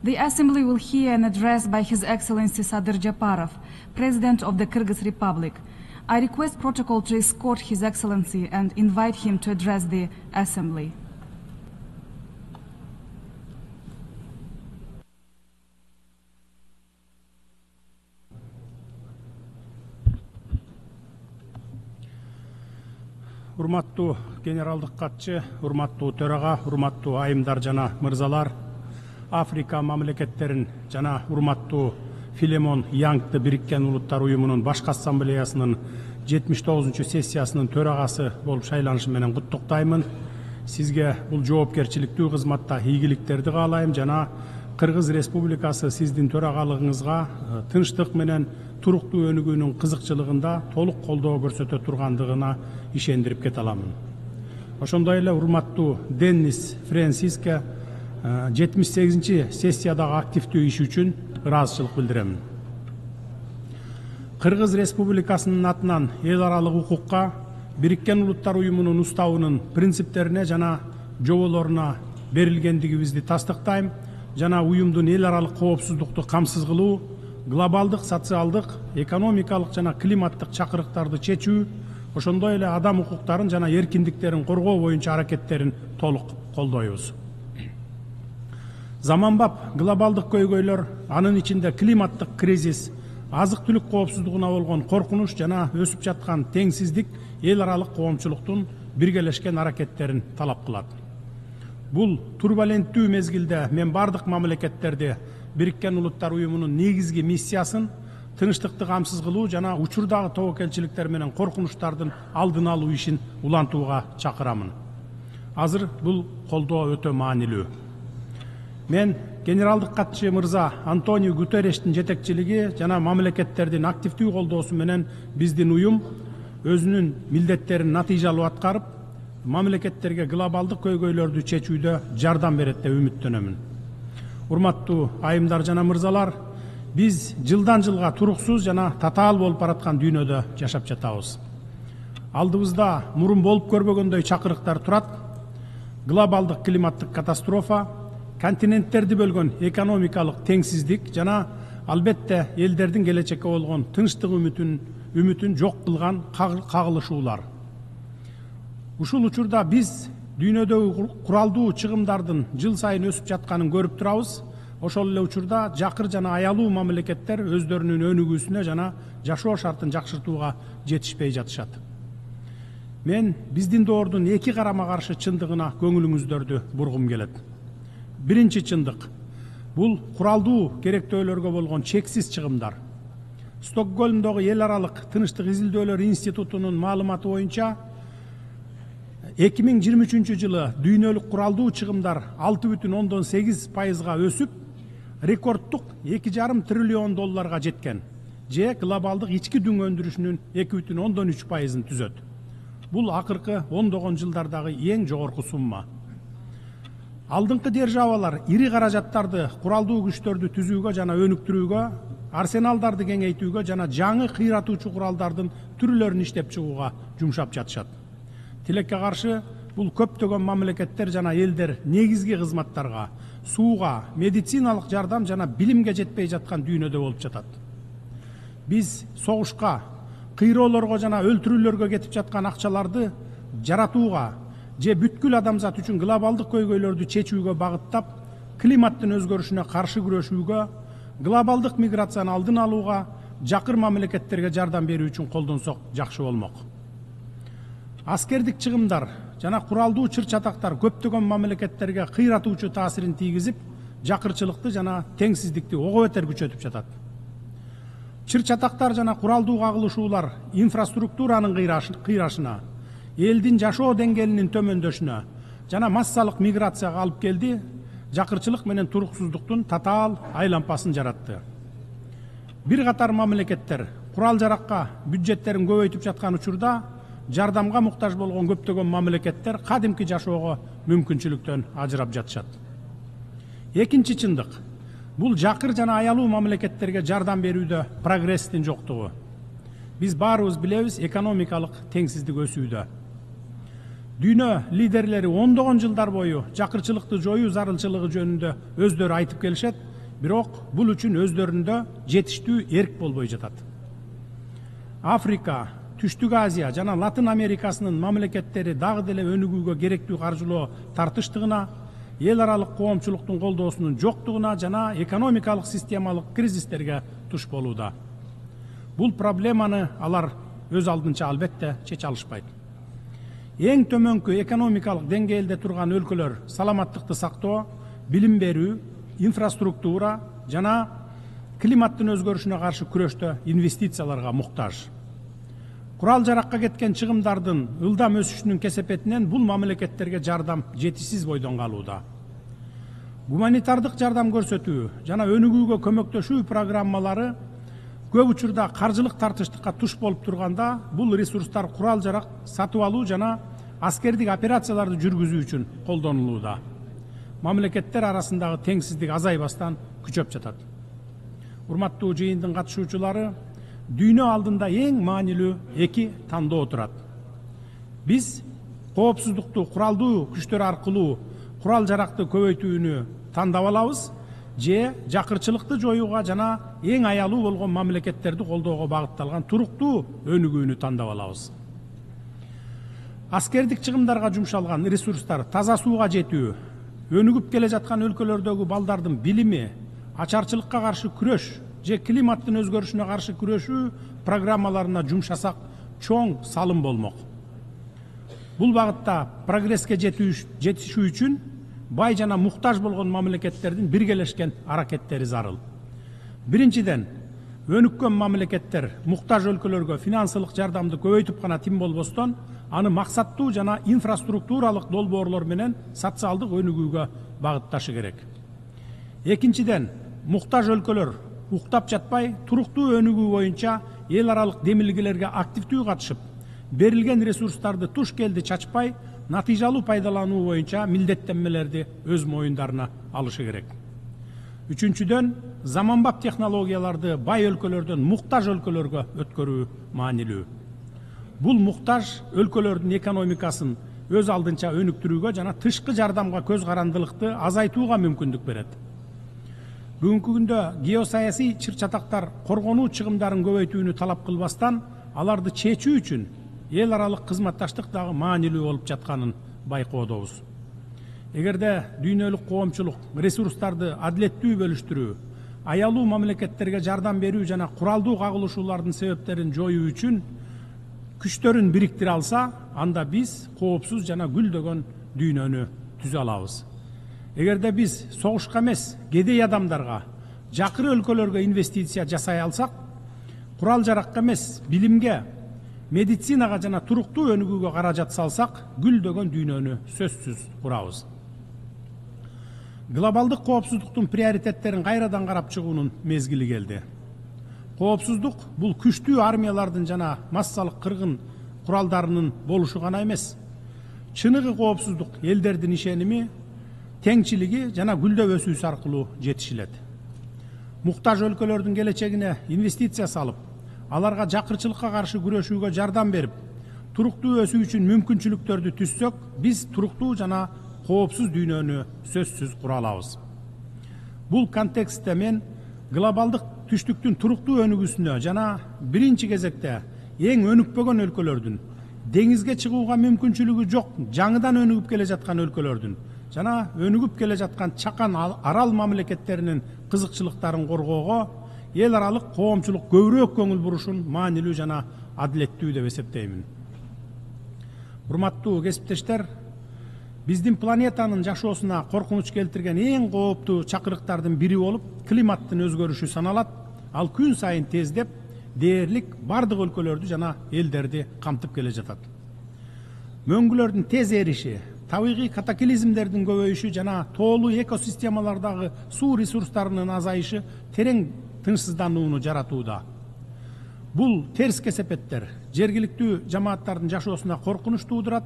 The Assembly will hear an address by His Excellency Sadir Japarov, President of the Kyrgyz Republic. I request protocol to escort His Excellency and invite him to address the Assembly. Урматтуу генералдык катчы, урматтуу төрага, урматтуу айымдар жана мырзалар, Африка мамлекеттерин жана урматтуу Филимон Янгты Бириккен Улуттар Уюмунун башкы ассамблеясынын 79-чу сессиясынын төрагасы болуп шайланышы менен куттуктаймын. Сизге бул жоопкерчиликтүү кызматта ийгиликтерди каалайм жана Кыргыз Республикасы сиздин төрагалыгыңызга тынчтык менен туруктуу өнүгүүнүн кызыкчылыгында толук колдоо көрсөтө тургандыгына ишендирип кете аламын. Ошондой эле урматтуу Деннис Фрэнсиске 78-чи сессиядагы активдүү иши үчүн ыраазычылык билдиремин. Кыргыз Республикасынын атынан эл аралык укукка, Бириккен Улуттар Уюмунун уставынын принциптерине жана жоболоруна берилгендигибизди тастыктайм жана уюмдун эл аралык коопсуздукту камсыз кылуу, глобалдык, социалдык, экономикалык жана климаттык чакырыктарды чечүү, ошондой эле адам укуктарын жана эркиндиктерин коргоо боюнча аракеттерин толук колдойбуз. Заманбап глобалдык көйгөйлөр, анын ичинде климаттык кризис, азык-түлүк коопсуздугуна болгон коркунуч жана өсүп жаткан теңсиздик эл аралык коомчулуктун биргелешкен аракеттерин талап кылат. Бул турбуленттүү мезгилде мен бардык мамлекеттерди Бириккен Улуттар Уюмунун негизги миссиясын тынчтыкты камсыз кылуу жана учурдагы тобокелчиликтер менен коркунучтардын алдын алуу ишин улантууга чакырамын. Азыр бул колдоо өтө маанилүү. Мен генералдык катчы мырза Антонио Гутеррештин жетекчилиги жана мамлекеттердин активдүү колдоосу менен биздин уюм өзүнүн милдеттерин натыйжалуу аткарып, мамлекеттерге глобалдык көйгөйлөрдү чечүүдө жардам берет деп үмүттөнөмүн. Урматтуу айымдар жана мырзалар, биз жылдан жылга туруксуз жана татаал болуп бараткан дүйнөдө жашап жатабыз. Алдыбызда мурун болуп көрбөгөндөй чакырыктар турат. Глобалдык климаттык катастрофа, континенттерди бөлгөн экономикалык теңсиздик жана албетте элдердин келечекке болгон тынчтык үмүтүн жок кылган кагылышуулар. Ушул учурда биз дүйнөдөгү куралдуу чыгымдардын жыл сайын өсүп жатканын көрүп турабыз. Ошол эле учурда жакыр жана аялуу мамлекеттер өздөрүнүн өнүгүүсүнө жана жашоо шартын жакшыртууга жетишпей жатышат. Мен биздин доордун эки карама каршы чындыгына көңүлүңүздөрдү бургум келет. Биринчи чындык бул куралдуу керектөөлөргө болгон чексиз чыгымдар. Стокгольмдогу эл аралык тынчтык изилдөөлөр институтунун маалыматы боюнча 2023 жылы дүйнөлүк куралдуу чыгымдар 6,8%га өсүп, рекордтук 2,5 триллион долларга жеткен. Же глобалдык ички дүң өндүрүшүнүн 2,3%-ын түзөт. Бул акыркы ондогон жылдардагы эң жогорку сумма. Алдыңкы державалар ири каражаттарды куралдуу күчтөрдү түзүүгө жана өнүктүрүүгө, арсеналдарды кеңейтүүгө жана жаңы кыйратуучу куралдардын түрлөрүн иштеп чыгууга жумшап жатышат. Тилекке каршы бул көптөгөн мамлекеттер жана элдер негизги кызматтарга, сууга, медициналык жардам жана билимге жетпей жаткан дүйнөдө болуп жатат. Биз согушка, кыйроолорго жана өлтүрүүлөргө кетип жаткан акчаларды жаратууга же бүткүл адамзат үчүн глобалдык көйгөйлөрдү чечүүгө багыттап, климаттын өзгөрүшүнө каршы күрөшүүгө, глобалдык миграцияны алдын алууга, жакыр мамлекеттерге жардам берүү үчүн колдонсок жакшы болмок. Аскердик чыгымдар жана куралдуу чыр-чатактар көптөгөн мамлекеттерге кыйратуучу таасирин тийгизип, жакырчылыкты жана теңсиздикти ого бетер күчөтүп жатат. Чыр-чатактар жана куралдуу кагылышуулар инфраструктуранын кыйрашына, элдин жашоо деңгээлинин төмөндөшүнө жана массалык миграцияга алып келди, жакырчылык менен туруксуздуктун татаал айлампасын жаратты. Бир катар мамлекеттер курал-жаракка бюджеттерин көбөйтүп жаткан учурда жардамга муктаж болгон көптөгөн мамлекеттер кадимки жашоого мүмкүнчүлүктөн ажырап жатышат. Экинчи чындык бул жакыр жана аялуу мамлекеттерге жардам берүүдө прогресстин жоктугу. Биз баарыбыз билебиз, экономикалык теңсиздик өсүүдө. Дүйнө лидерлери ондогон жылдар бою жакырчылыкты жоюу зарылчылыгы жөнүндө өздөрү айтып келишет, бирок бул үчүн өздөрүндө жетиштүү эрк болбой жатат. Африка, Түштүк Азия жана Латын Америкасынын мамлекеттери дагы деле өнүгүүгө керектүү каржылоо тартыштыгына, эл аралык коомчулуктун колдоосунун жоктугуна жана экономикалык системалык кризистерге туш болууда. Бул проблеманы алар өз алдынча албетте чече алышпайт. Эң төмөнкү экономикалык деңгээлде турган өлкөлөр саламаттыкты сактоо, билим берүү, инфраструктура жана климаттын өзгөрүшүнө каршы күрөштө инвестицияларга муктаж. Курал жаракка кеткен чыгымдардын ылдам өсүшүнүн кесепетинен бул мамлекеттерге жардам жетишсиз бойдон калууда. Гуманитардык жардам көрсөтүү жана өнүгүүгө көмөктөшүү программалары көп учурда каржылык тартыштыкка туш болуп турганда, бул ресурстар курал жарак сатып алуу жана аскердик операцияларды жүргүзүү үчүн колдонулууда. Мамлекеттер арасындагы теңсиздик азайбастан күчөп жатат. Урматтуу жыйындын катышуучулары, дүйнө алдында эң маанилүү эки тандоо турат. Биз коопсуздукту куралдуу күчтөр аркылуу курал жаракты көбөйтүүнү тандап алабыз, же жакырчылыкты жоюуга жана эң аялуу болгон мамлекеттерди колдоого багытталган туруктуу өнүгүүнү тандап алабыз. Аскердик чыгымдарга жумшалган ресурстар таза сууга жетүү, өнүгүп келе жаткан өлкөлөрдөгү балдардын билими, ачарчылыкка каршы күрөш же климаттын өзгөрүшүнө каршы күрөшүү программаларына жумшасак чоң салым болмок. Бул багытта прогресске жетишүү үчүн бай жана муктаж болгон мамлекеттердин биргелешкен аракеттери зарыл. Биринчиден, өнүккөн мамлекеттер муктаж өлкөлөргө финансылык жардамды көбөйтүп гана тим болбостон, аны максаттуу жана инфраструктуралык долбоорлор менен социалдык өнүгүүгө багытташы керек. Экинчиден, муктаж өлкөлөр уктап жатпай, туруктуу өнүгүү боюнча эл аралык демилгелерге активдүү катышып, берилген ресурстарды туш келди чачпай, натыйжалуу пайдалануу боюнча милдеттенмелерди өз моюндарына алышы керек. Үчүнчүдөн, заманбап технологияларды бай өлкөлөрдөн муктаж өлкөлөргө өткөрүү маанилүү. Бул муктаж өлкөлөрдүн экономикасын өз алдынча өнүктүрүүгө жана тышкы жардамга көз карандылыкты азайтууга мүмкүндүк берет. Бүгүнкү күндө геосаясий чыр-чатактар коргонуу чыгымдарын көбөйтүүнү талап кылбастан, аларды чечүү үчүн эл аралык кызматташтык дагы маанилүү болуп жатканын байкоодобуз. Эгерде дүйнөлүк коомчулук ресурстарды адилеттүү бөлүштүрүү, аялуу мамлекеттерге жардам берүү жана куралдуу кагылышуулардын себептерин жоюу үчүн күчтөрүн бириктире алса, анда биз коопсуз жана гүлдөгөн дүйнөнү түзө алабыз. Эгерде биз согушка эмес, кедей адамдарга, жакыры өлкөлөргө инвестиция жасай алсак, курал жаракка эмес, билимге, медицинага жана туруктуу өнүгүүгө каражат салсак, гүлдөгөн дүйнөнү сөзсүз курабыз. Глобалдык коопсуздуктун приоритеттерин кайрадан карап чыгуунун мезгили келди. Коопсуздук бул күчтүү армиялардын жана массалык кыргын куралдарынын болушу гана эмес. Чыныгы коопсуздук элдердин ишеними, теңчилиги жана гүлдөп өсүүсү аркылуу жетишилет. Муктаж өлкөлөрдүн келечегине инвестиция салып, аларга жакырчылыкка каршы күрөшүүгө жардам берип, туруктуу өсүү үчүн мүмкүнчүлүктөрдү түзсөк, биз туруктуу жана коопсуз дүйнөнү сөзсүз кура алабыз. Бул контекстте мен глобалдык түштүктүн туруктуу өнүгүүсүнө жана биринчи кезекте эң өнүкпөгөн өлкөлөрдүн, деңизге чыгууга мүмкүнчүлүгү жок, жаңыдан өнүгүп келе жаткан өлкөлөрдүн жана өнүгүп келе жаткан чакан арал мамлекеттеринин кызыкчылыктарын коргоого эл аралык коомчулук көбүрөөк көңүл бурушун маанилүү жана адилеттүү деп эсептеймин. Урматтуу кесиптештер, биздин планетанын жашоосуна коркунуч келтирген эң кооптуу чакырыктардын бири болуп климаттын өзгөрүшү саналат. Ал күн сайын тездеп, дээрлик бардык өлкөлөрдү жана элдерди камтып келе жатат. Мөңгүлөрдүн тез эриши, табигый катаклизмдердин көбөйүшү жана тоолуу экосистемалардагы суу ресурстарынын азайышы терең тынчсызданууну жаратууда. Бул терс кесепеттер жергиликтүү жамааттардын жашоосуна коркунуч туудурат,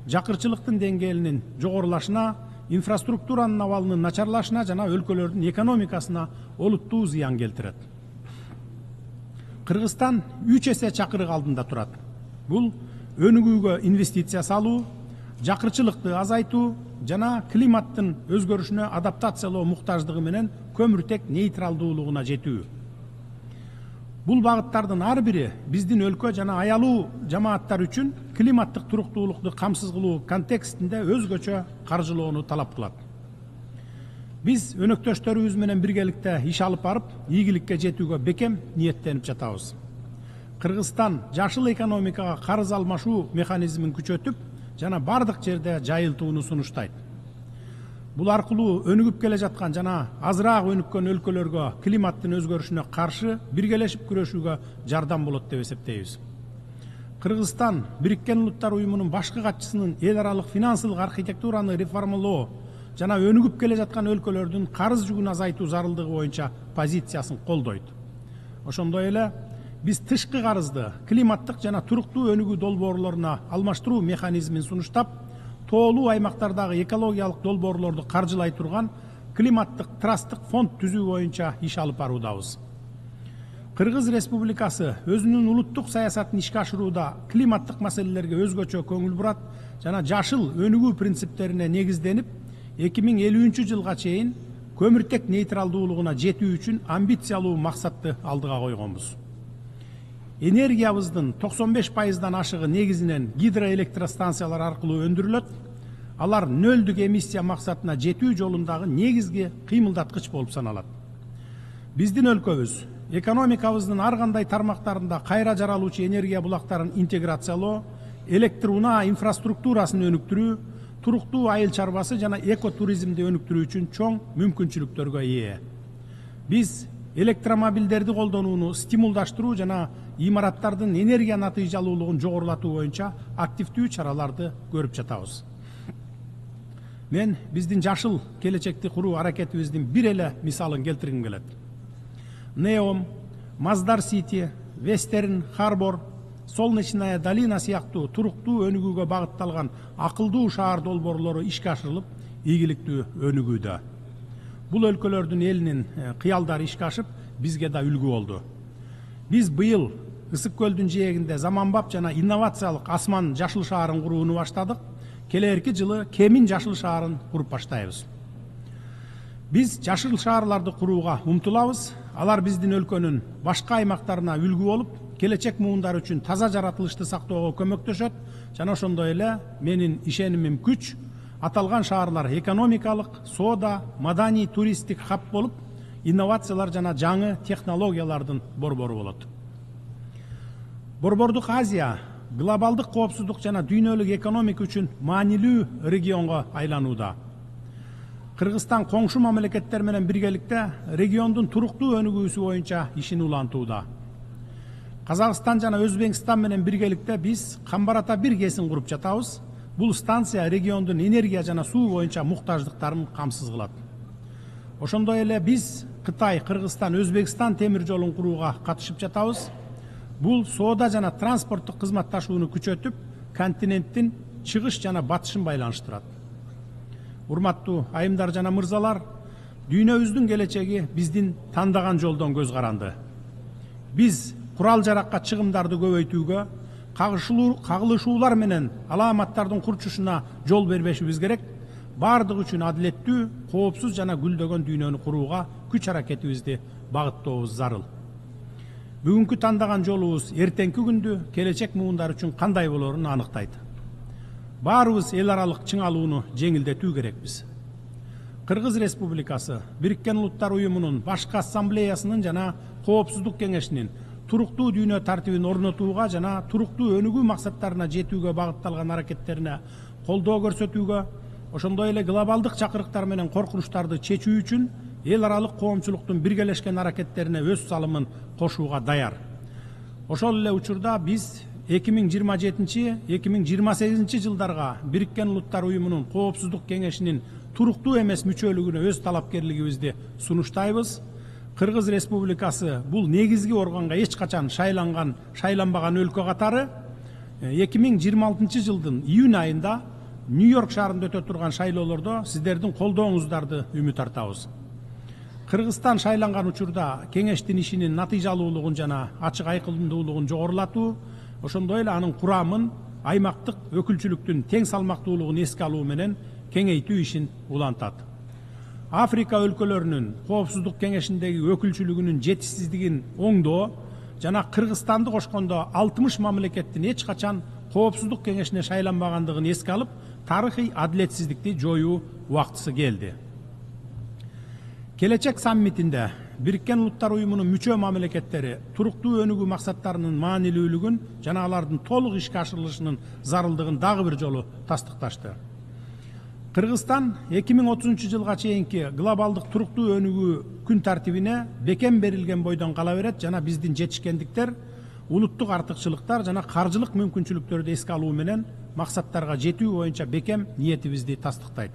жакырчылыктын деңгээлинин жогорулашына, инфраструктуранын абалынын начарлашына жана өлкөлөрдүн экономикасына олуттуу зыян келтирет. Кыргызстан 3 эсе чакырык алдында турат. Бул өнүгүүгө инвестиция салуу, жакырчылыкты азайтуу жана климаттын өзгөрүшүнө адаптациялоо муктаждыгы менен көмүртек нейтралдуулугуна жетүү. Бул багыттардын ар бири биздин өлкө жана аялуу жамааттар үчүн климаттык туруктуулукту камсыз кылуу контекстинде өзгөчө каржылоону талап кылат. Биз өнөктөштөрүбүз менен биргеликте иш алып барып, ийгиликке жетүүгө бекем ниеттенип жатабыз. Кыргызстан жашыл экономикага карыз алмашуу механизмин күчөтүп, жана бардык жерде жайылтууну сунуштайт. Бул аркылуу өнүгүп келе жаткан жана азыраак өнүккөн өлкөлөргө климаттын өзгөрүшүнө каршы биргелешип күрөшүүгө жардам болот деп эсептейбиз. Кыргызстан Бириккен Улуттар Уюмунун башкы катчысынын эл аралык финансылык архитектураны реформалоо жана өнүгүп келе жаткан өлкөлөрдүн карыз жүгүн азайтуу зарылдыгы боюнча позициясын колдойт. Ошондой эле биз тышкы карызды климаттык жана туруктуу өнүгүү долбоорлоруна алмаштыруу механизмин сунуштап, тоолуу аймактардагы экологиялык долбоорлорду каржылай турган климаттык трасттык фонд түзүү боюнча иш алып баруудабыз. Кыргыз Республикасы өзүнүн улуттук саясатын ишке ашырууда климаттык маселелерге өзгөчө көңүл бурат жана жашыл өнүгүү принциптерине негизденип, 2050 жылга чейин көмүртек нейтралдуулугуна жетүү үчүн амбициялуу максатты алдыга койгонбуз. Энергиябыздын 95%дан ашыгы негизинен гидроэлектростанциялар аркылуу өндүрүлөт. Алар нөлдүк эмиссия максатына жетүү жолундагы негизги кыймылдаткыч болуп саналат. Биздин өлкөбүз экономикабыздын ар кандай тармактарында кайра жаралуучу энергия булактарын интеграциялоо, электр унаа инфраструктурасын өнүктүрүү, туруктуу айыл чарбасы жана экотуризмди өнүктүрүү үчүн чоң мүмкүнчүлүктөргө ээ. Биз электромобилдерди колдонууну стимулдаштыруу жана имараттардын энергия натыйжалуулугун жогорулатуу боюнча активдүү чараларды көрүп жатабыз. Мен биздин жашыл келечекти куруу аракетибиздин бир эле мисалын келтиргим келет. Неом, Маздар Сити, Вестерн Харбор, Солнечная долина сыяктуу туруктуу өнүгүүгө багытталган акылдуу шаар долбоорлору ишке ашырылып, ийгиликтүү өнүгүүдө. Бул өлкөлөрдүн элинин кыялдары ишке ашып, бизге да үлгү болду. Биз быйыл Ысык көлдүн жээгинде заманбап жана инновациялык Асман жашыл шаарын курууну баштадык. Келерки жылы Кемин жашыл шаарын куруп баштайбыз. Биз жашыл шаарларды курууга умтулабыз. Алар биздин өлкөнүн башка аймактарына үлгү болуп, келечек муундар үчүн таза жаратылышты сактоого көмөктөшөт жана ошондой эле менин ишенимим күч, аталган шаарлар экономикалык, соода, маданий, туристтик хаб болуп, инновациялар жана жаңы технологиялардын борбору болот. Борбордук Азия глобалдык коопсуздук жана дүйнөлүк экономика үчүн маанилүү регионго айланууда. Кыргызстан коңшу мамлекеттер менен биргеликте региондун туруктуу өнүгүүсү боюнча ишин улантууда. Казакстан жана Өзбекстан менен биргеликте биз Камбар-Ата 1 кесин куруп жатабыз. Бул станция региондун энергия жана суу боюнча муктаждыктарын камсыз кылат. Ошондой эле биз Кытай, Кыргызстан, Өзбекстан темир жолун курууга катышып жатабыз. Бул соода жана транспорттук кызматташууну күчөтүп, континенттин чыгыш жана батышын байланыштырат. Урматтуу айымдар жана мырзалар, дүйнөбүздүн келечеги биздин тандаган жолдон көз каранды. Биз курал жаракка чыгымдарды көбөйтүүгө, кагылышуулар менен алааматтардын курчушуна жол бербешибиз керек. Бардык үчүн адилеттүү, коопсуз жана гүлдөгөн дүйнөнү курууга күч аракетибизди багыттообуз зарыл. Бүгүнкү тандаган жолубуз эртеңки күндү келечек муундар үчүн кандай болорун аныктайт. Баарыбыз эл аралык чыңалууну жеңилдетүү керекпиз. Кыргыз Республикасы Бириккен Улуттар Уюмунун башкы ассамблеясынын жана Коопсуздук кеңешинин туруктуу дүйнө тартибин орнотууга жана туруктуу өнүгүү максаттарына жетүүгө багытталган аракеттерине колдоо көрсөтүүгө, ошондой эле глобалдык чакырыктар менен коркунучтарды чечүү үчүн эл аралык коомчулуктун биргелешкен аракеттерине өз салымын кошууга даяр. Ошол эле учурда биз 2027-2028 жылдарга Бириккен Улуттар Уюмунун Коопсуздук кеңешинин туруктуу эмес мүчөлүгүнө өз талапкерлигибизди сунуштайбыз. Кыргыз Республикасы бул негизги органга эч качан шайланбаган өлкө катары 2026 жылдын июнь айында Нью-Йорк шаарында өтө турган шайлоолордо сиздердин колдооңуздарды үмүт артабыз. Кыргызстан шайланган учурда кеңештин ишинин натыйжалуулугун жана ачык айкындуулугун жогорулатуу, ошондой эле анын курамын аймактык өкүлчүлүктүн тең салмактуулугун эске алуу менен кеңейтүү ишин улантат. Afrika өлкөлөрүнүн коопсуздук кеңешиндеги өкүлчүлүгүнүн жетишсиздигин оңдоо жана Кыргызстанды кошкондо 60 мамлекеттин эч качан коопсуздук кеңешине шайланбагандыгын эске алып, тарыхый адилетсиздикти жоюу убактысы келди. Келечек саммитинде Бириккен Улуттар Уюмунун мүчө мамлекеттери туруктуу өнүгүү максаттарынын маанилүүлүгүн жана алардын толук ишке ашырылышынын зарылдыгын дагы бир жолу тастыкташты. Кыргызстан 2030 жылга чейинки глобалдык туруктуу өнүгүү күн тартибине бекем берилген бойдон кала берет жана биздин жетишкендиктер, улуттук артыкчылыктар жана каржылык мүмкүнчүлүктөрдү эске алуу менен максаттарга жетүү боюнча бекем ниетибизди тастыктайт.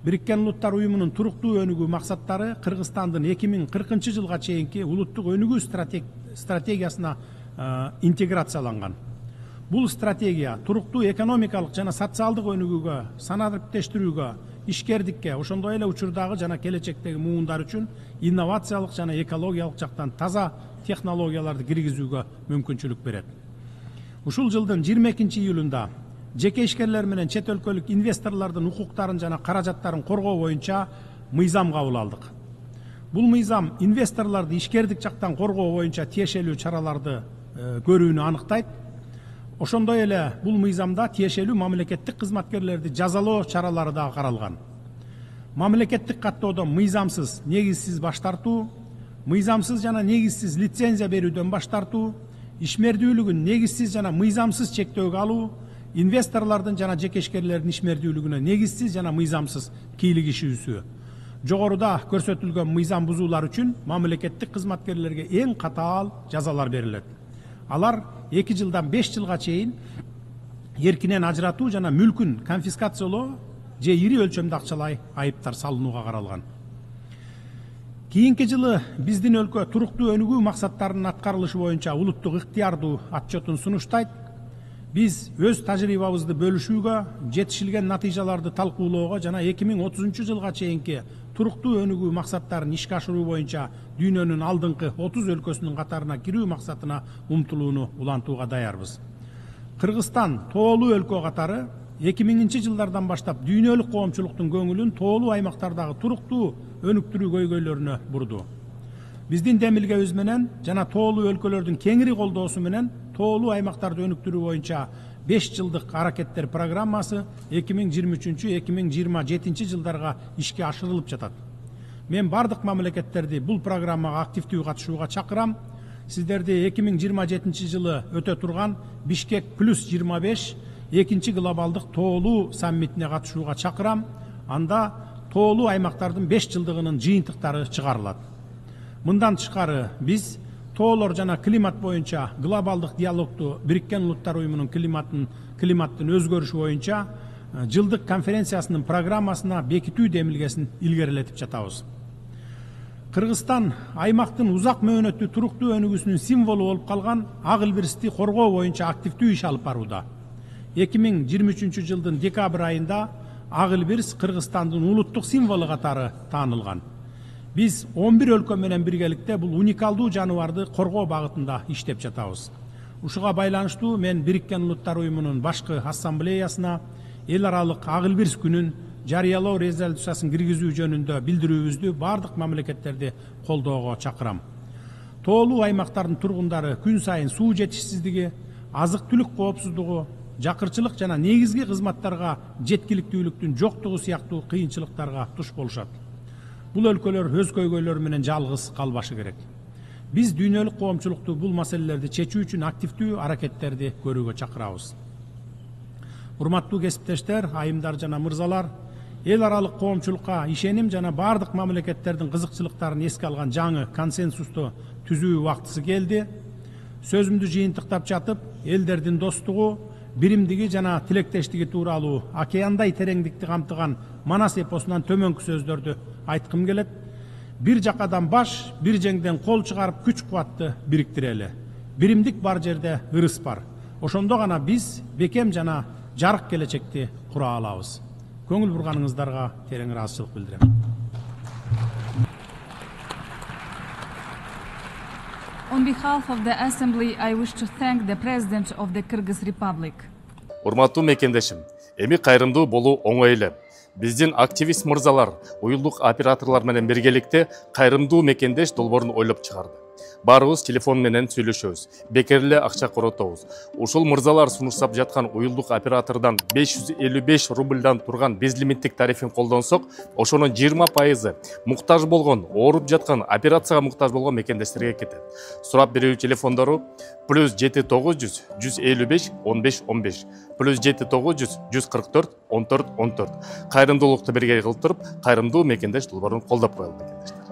Бириккен Улуттар Уюмунун туруктуу өнүгүү максаттары Кыргызстандын 2040 жылга чейинки улуттук өнүгүү стратегиясына интеграцияланган. Бул стратегия туруктуу экономикалык жана социалдык өнүгүүгө, санариптештирүүгө, ишкердикке, ошондой эле учурдагы жана келечектеги муундар үчүн инновациялык жана экологиялык жактан таза технологияларды киргизүүгө мүмкүнчүлүк берет. Ушул жылдын 22-июлунда жеке ишкерлер менен чет өлкөлүк инвесторлордун укуктарын жана каражаттарын коргоо боюнча мыйзам кабыл алдык. Бул мыйзам инвесторлорду ишкердик жактан коргоо боюнча тиешелүү чараларды көрүүнү аныктайт. Ошондой эле бул мыйзамда тиешелүү мамлекеттик кызматкерлерди жазалоо чаралары да каралган. Мамлекеттик каттоодон мыйзамсыз, негизсиз баш тартуу, мыйзамсыз жана негизсиз лицензия берүүдөн баш тартуу, ишмердүүлүгүн негизсиз жана мыйзамсыз чектөөгө алуу, инвесторлордун жана жеке ишкерлердин ишмердүүлүгүнө негизсиз жана мыйзамсыз кийлигишүүсү. Жогоруда көрсөтүлгөн мыйзам бузуулар үчүн мамлекеттик кызматкерлерге эң катаал жазалар берилет. Алар 2 жылдан 5 жылга чейин эркинен ажыратуу жана мүлкүн конфискациялоо же ири өлчөмдө акчалай айыптар салынууга каралган. Кийинки жылы биздин өлкө туруктуу өнүгүү максаттарынын аткарылышы боюнча улуттук ыктыярдуу отчетун сунуштайт. Биз өз тажрыйбабызды бөлүшүүгө, жетишилген натыйжаларды талкуулоого жана 2030 жылга чейинки туруктуу өнүгүү максаттарын ишке ашыруу боюнча дүйнөнүн алдыңкы 30 өлкөсүнүн катарына кирүү максатына умтулууну улантууга даярбыз. Кыргызстан тоолуу өлкө катары 2000 жылдардан баштап дүйнөлүк коомчулуктун көңүлүн тоолуу аймактардагы туруктуу өнүктүрүү көйгөйлөрүнө бурду. Биздин демилгебиз менен жана тоолуу өлкөлөрдүн кеңири колдоосу менен тоолуу аймактарды өнүктүрүү боюнча 5 жылдык аракеттер программасы 2023-2027 жылдарга ишке ашырылып жатат. Мен бардык мамлекеттерди бул программага активдүү катышууга чакырам. Сиздерди 2027 жылы өтө турган Бишкек плюс 25 экинчи глобалдык тоолуу саммитине катышууга чакырам. Анда тоолуу аймактардын 5 жылдыгынын жыйынтыктары чыгарылат. Мындан тышкары биз тоолор жана климат боюнча глобалдык диалогту Бириккен Улуттар Уюмунун климаттын өзгөрүшү боюнча жылдык конференциясынын программасына бекитүү демилгесин илгерилетип жатабыз. Кыргызстан аймактын узак мөөнөттүү туруктуу өнүгүүсүнүн символу болуп калган ак илбирсти коргоо боюнча активдүү иш алып барууда. 2023 жылдын декабрь айында ак илбирс Кыргызстандын улуттук символу катары таанылган. Биз 11 өлкө менен биргеликте бул уникалдуу жаныбарды коргоо багытында иштеп жатабыз. Ушуга байланыштуу мен Бириккен Улуттар Уюмунун башкы ассамблеясына эл аралык ак илбирс күнүн жарыялоо резолюциясын киргизүү жөнүндө билдирүүбүздү бардык мамлекеттерди колдоого чакырам. Тоолуу аймактардын тургундары күн сайын суу жетишсиздиги, азык-түлүк коопсуздугу, жакырчылык жана негизги кызматтарга жеткиликтүүлүктүн жоктугу сыяктуу кыйынчылыктарга туш болушат. Бул өлкөлөр өз көйгөйлөрү менен жалгыз калбашы керек. Биз дүйнөлүк коомчулукту бул маселелерди чечүү үчүн активдүү аракеттерди көрүүгө чакырабыз. Урматтуу кесиптештер, айымдар жана мырзалар, эл аралык коомчулукка ишеним жана бардык мамлекеттердин кызыкчылыктарын эске алган жаңы консенсусту түзүү убактысы келди. Сөзүмдү жыйынтыктап жатып, элдердин достугу, биримдиги жана тилектештиги тууралуу океандай тереңдикти камтыган Манас эпосунан төмөнкү сөздөрдү айткым келет. Бир жакадан баш, бир жеңден кол чыгарып күч-кубатты бириктирели. Биримдик бар жерде ырыс бар. Ошондо гана биз бекем жана жарык келечекти кура алабыз. Көңүл бурганыңыздарга терең ыраазычылык билдирем. On behalf of the Assembly, I wish to thank the President of the Kyrgyz Republic. Урматтуу мекендешим, эми кайрымдуу болуу оңой эле. Биздин активист мырзалар уюлдук операторлор менен биргеликте кайрымдуу мекендеш долбоорун ойлоп чыгарды. Баарыбыз телефон менен сүйлөшөбүз, бекер эле акча коротобуз. Ушул мырзалар сунуштап жаткан уюлдук оператордон 555 рубльдан турган безлимиттик тарифин колдонсок, ошонун 20% муктаж болгон, ооруп жаткан, операцияга муктаж болгон мекендештерге кетет. Сурап берүү телефондору +7 900 155 15 15, +7 900 144 14 14. Кайрымдуулукту бирге кылып туруп, кайрымдуу мекендеш долбоорун колдоп коелу мекендештер.